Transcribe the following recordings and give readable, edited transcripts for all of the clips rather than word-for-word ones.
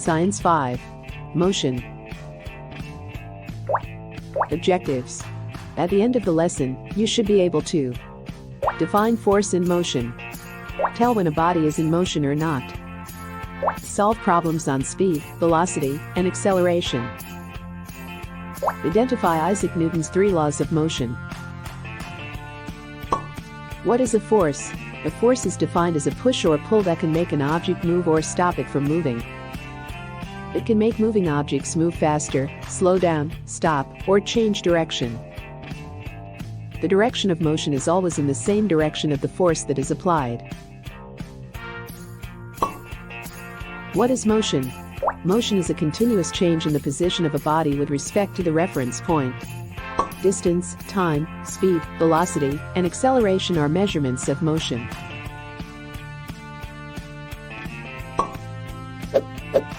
Science 5. Motion. Objectives. At the end of the lesson, you should be able to define force in motion, tell when a body is in motion or not, solve problems on speed, velocity, and acceleration, identify Isaac Newton's 3 laws of motion. What is a force? A force is defined as a push or pull that can make an object move or stop it from moving. It can make moving objects move faster, slow down, stop, or change direction. The direction of motion is always in the same direction of the force that is applied. What is motion? Motion is a continuous change in the position of a body with respect to the reference point. Distance, time, speed, velocity, and acceleration are measurements of motion.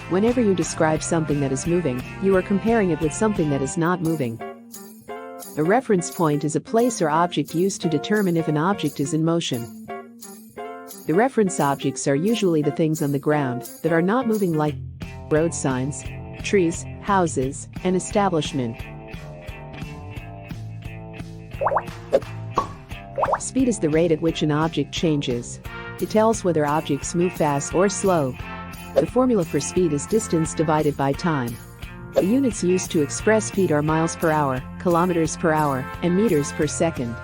Whenever you describe something that is moving, you are comparing it with something that is not moving. A reference point is a place or object used to determine if an object is in motion. The reference objects are usually the things on the ground that are not moving, like road signs, trees, houses, and establishment. Speed is the rate at which an object changes. It tells whether objects move fast or slow. The formula for speed is distance divided by time. The units used to express speed are miles per hour, kilometers per hour, and meters per second.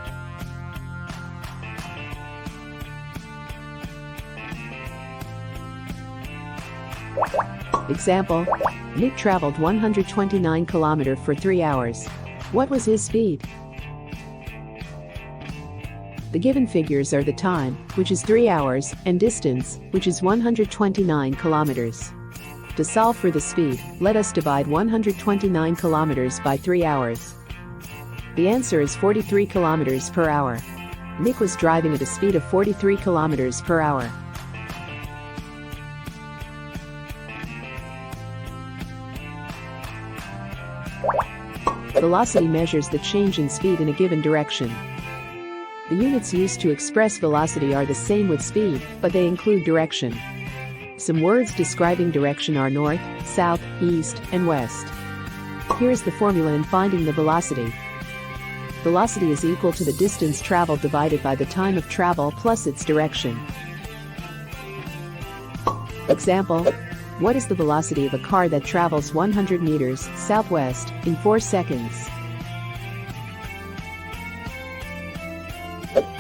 Example: Nick traveled 129 kilometers for 3 hours. What was his speed? The given figures are the time, which is 3 hours, and distance, which is 129 kilometers. To solve for the speed, let us divide 129 kilometers by 3 hours. The answer is 43 kilometers per hour. Nick was driving at a speed of 43 kilometers per hour. Velocity measures the change in speed in a given direction. The units used to express velocity are the same with speed, but they include direction. Some words describing direction are north, south, east, and west. Here is the formula in finding the velocity. Velocity is equal to the distance traveled divided by the time of travel plus its direction. Example: what is the velocity of a car that travels 100 meters southwest in 4 seconds?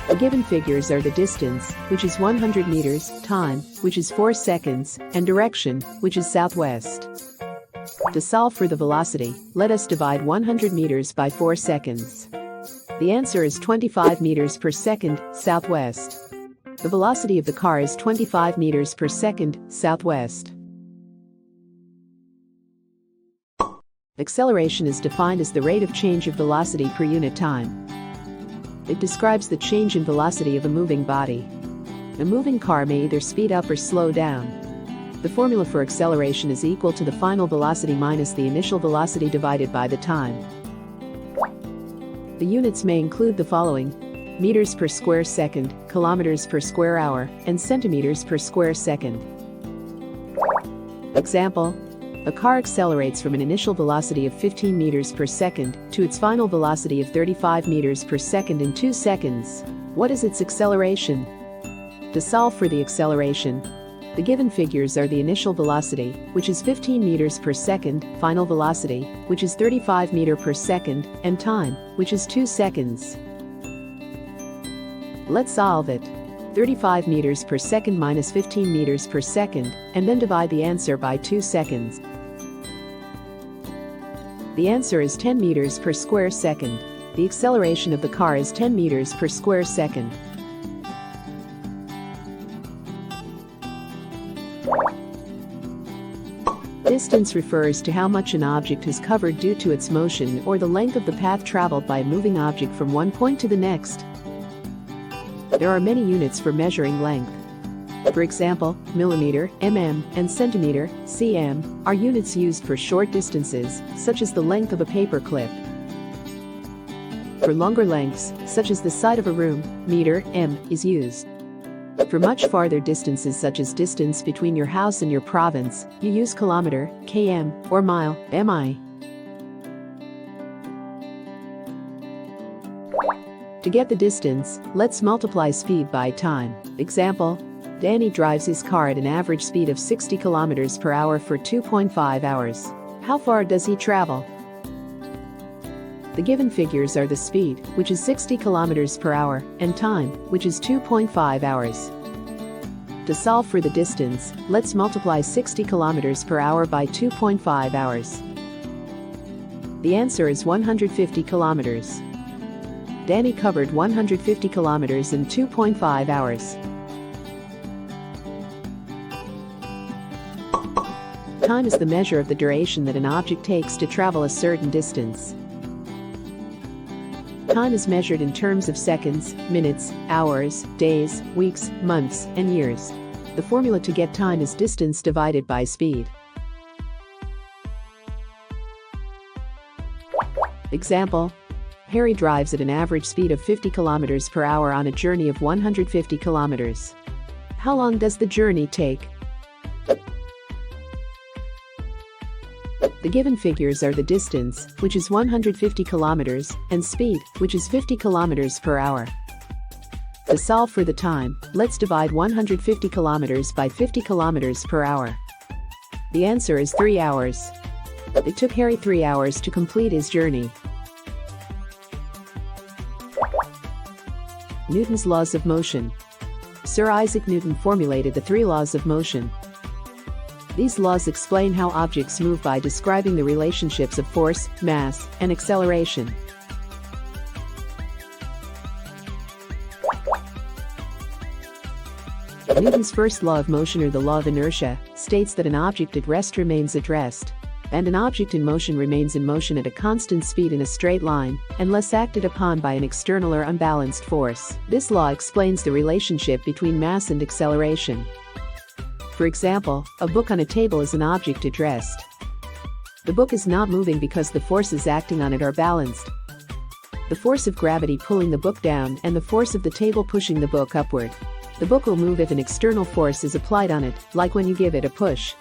The given figures are the distance, which is 100 meters, time, which is 4 seconds, and direction, which is southwest. To solve for the velocity, let us divide 100 meters by 4 seconds. The answer is 25 meters per second, southwest. The velocity of the car is 25 meters per second, southwest. Acceleration is defined as the rate of change of velocity per unit time. It describes the change in velocity of a moving body. A moving car may either speed up or slow down. The formula for acceleration is equal to the final velocity minus the initial velocity divided by the time. The units may include the following: meters per square second, kilometers per square hour, and centimeters per square second. Example: a car accelerates from an initial velocity of 15 meters per second to its final velocity of 35 meters per second in 2 seconds. What is its acceleration? To solve for the acceleration, the given figures are the initial velocity, which is 15 meters per second, final velocity, which is 35 meters per second, and time, which is 2 seconds. Let's solve it. 35 meters per second minus 15 meters per second, and then divide the answer by 2 seconds. The answer is 10 meters per square second. The acceleration of the car is 10 meters per square second. Distance refers to how much an object has covered due to its motion or the length of the path traveled by a moving object from one point to the next. There are many units for measuring length. For example, millimeter, mm, and centimeter, cm, are units used for short distances, such as the length of a paper clip. For longer lengths, such as the side of a room, meter, m, is used. For much farther distances such as distance between your house and your province, you use kilometer, km, or mile, mi. To get the distance, let's multiply speed by time. Example: Danny drives his car at an average speed of 60 kilometers per hour for 2.5 hours. How far does he travel? The given figures are the speed, which is 60 kilometers per hour, and time, which is 2.5 hours. To solve for the distance, let's multiply 60 kilometers per hour by 2.5 hours. The answer is 150 kilometers. Danny covered 150 kilometers in 2.5 hours. Time is the measure of the duration that an object takes to travel a certain distance. Time is measured in terms of seconds, minutes, hours, days, weeks, months, and years. The formula to get time is distance divided by speed. Example: Harry drives at an average speed of 50 kilometers per hour on a journey of 150 kilometers. How long does the journey take? The given figures are the distance, which is 150 kilometers, and speed, which is 50 kilometers per hour. To solve for the time, let's divide 150 kilometers by 50 kilometers per hour. The answer is 3 hours. It took Harry 3 hours to complete his journey. Newton's laws of motion. Sir Isaac Newton formulated the 3 laws of motion. These laws explain how objects move by describing the relationships of force, mass, and acceleration. Newton's first law of motion, or the law of inertia, states that an object at rest remains at rest, and an object in motion remains in motion at a constant speed in a straight line, unless acted upon by an external or unbalanced force. This law explains the relationship between mass and acceleration. For example, a book on a table is an object at rest. The book is not moving because the forces acting on it are balanced. The force of gravity pulling the book down and the force of the table pushing the book upward. The book will move if an external force is applied on it, like when you give it a push.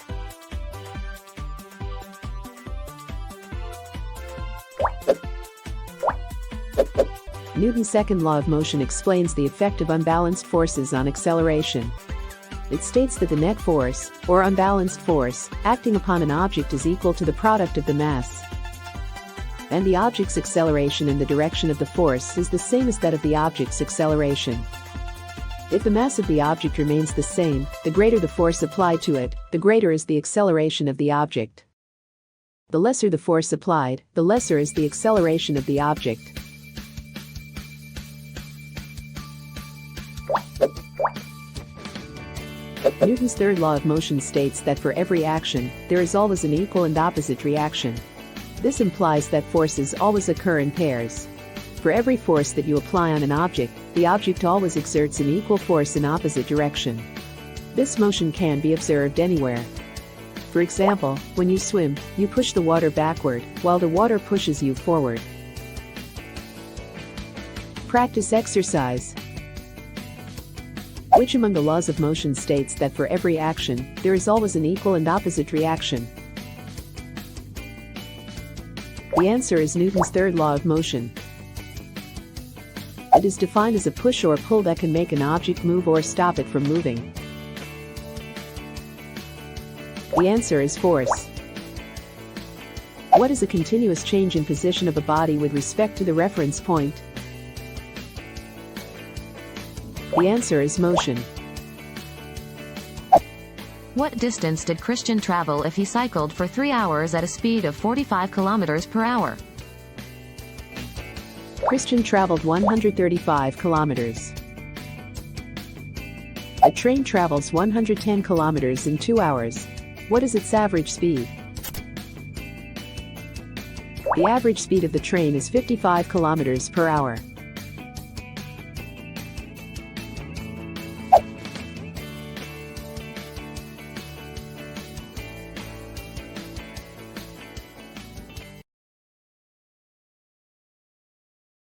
Newton's second law of motion explains the effect of unbalanced forces on acceleration. It states that the net force, or unbalanced force, acting upon an object is equal to the product of the mass. And the object's acceleration in the direction of the force is the same as that of the object's acceleration. If the mass of the object remains the same, the greater the force applied to it, the greater is the acceleration of the object. The lesser the force applied, the lesser is the acceleration of the object. Newton's third law of motion states that for every action, there is always an equal and opposite reaction. This implies that forces always occur in pairs. For every force that you apply on an object, the object always exerts an equal force in opposite direction. This motion can be observed anywhere. For example, when you swim, you push the water backward, while the water pushes you forward. Practice exercise. Which among the laws of motion states that for every action, there is always an equal and opposite reaction? The answer is Newton's third law of motion. It is defined as a push or pull that can make an object move or stop it from moving. The answer is force. What is a continuous change in position of a body with respect to the reference point? The answer is motion. What distance did Christian travel if he cycled for 3 hours at a speed of 45 kilometers per hour? Christian traveled 135 kilometers. A train travels 110 kilometers in 2 hours. What is its average speed? The average speed of the train is 55 kilometers per hour.